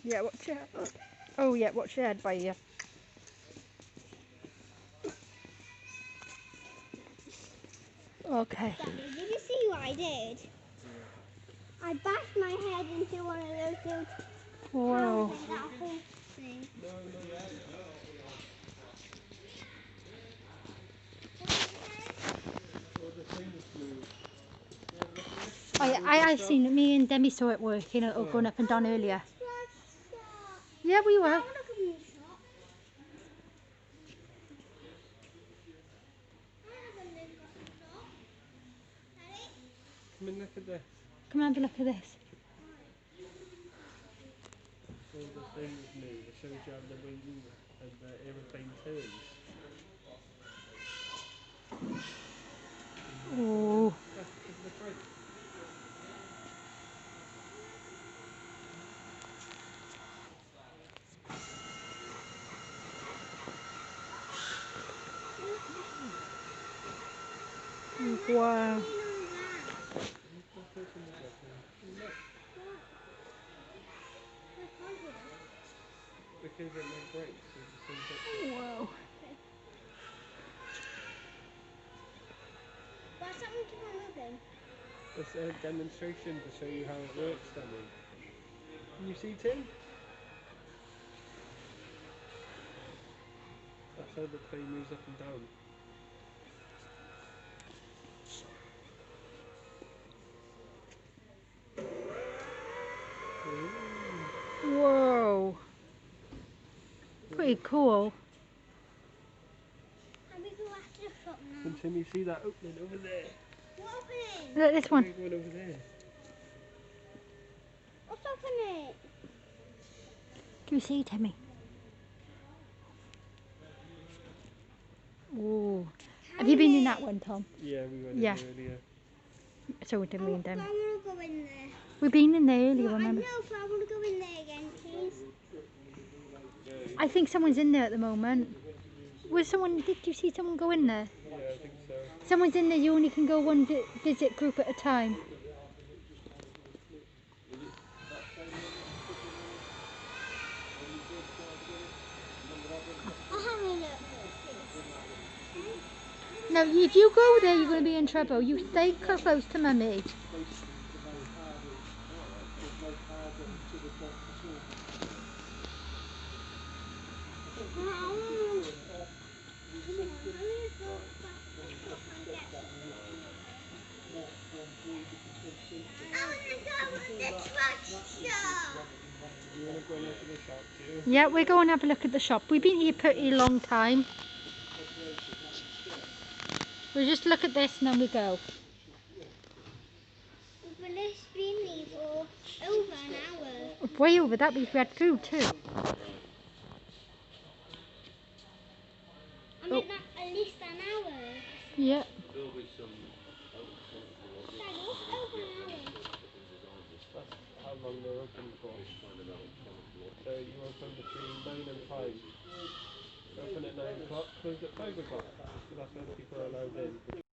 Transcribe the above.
Yeah, watch your... Oh yeah, watch your head by you. Okay. Daddy, did you see what I did? I bashed my head into one of those little Whoa. towers like that whole thing. I seen it. Me and Demi saw it working, going up and down earlier. Yeah, we were. Come and look at this. Come and have a look at this. All the things new. It shows you how the wing and the aeroplane turns. Oh. Look right. Wow. Because it like breaks. Wow. What's happened to my ribbon? It's a demonstration to show you how it works, Danny. Can you see, Tim? That's how the plane moves up and down. Whoa. Pretty cool. Can we go after the shop now? Can Timmy see that opening over there? What opening? Look, this one. Big one over there. What's opening? Can you see, Timmy? Oh. Have you been in that one, Tom? Yeah, we went Yeah. in earlier. So did me and Demi. I want to go in there. We've been in there earlier, No, I remember? know, but I want to go in there again, please. I think someone's in there at the moment. Was someone? Did you see someone go in there? Yeah, I think so. Someone's in there. You only can go one visit group at a time. I'll have a look. No, if you go there, you're going to be in trouble. You stay close to Mummy. You want to go and look at the shop too? Yeah, we're going to have a look at the shop. We've been here a pretty long time. We'll just look at this and then we go. But it's been here for over an hour. Way over that, we've had food too. I mean, at least an hour. Yeah. There'll be some. Dad, what's over an hour? That's how long they're open for. So you open between 9 and 5. Open at 9 o'clock, close at 5 o'clock. So that's when people are allowed in.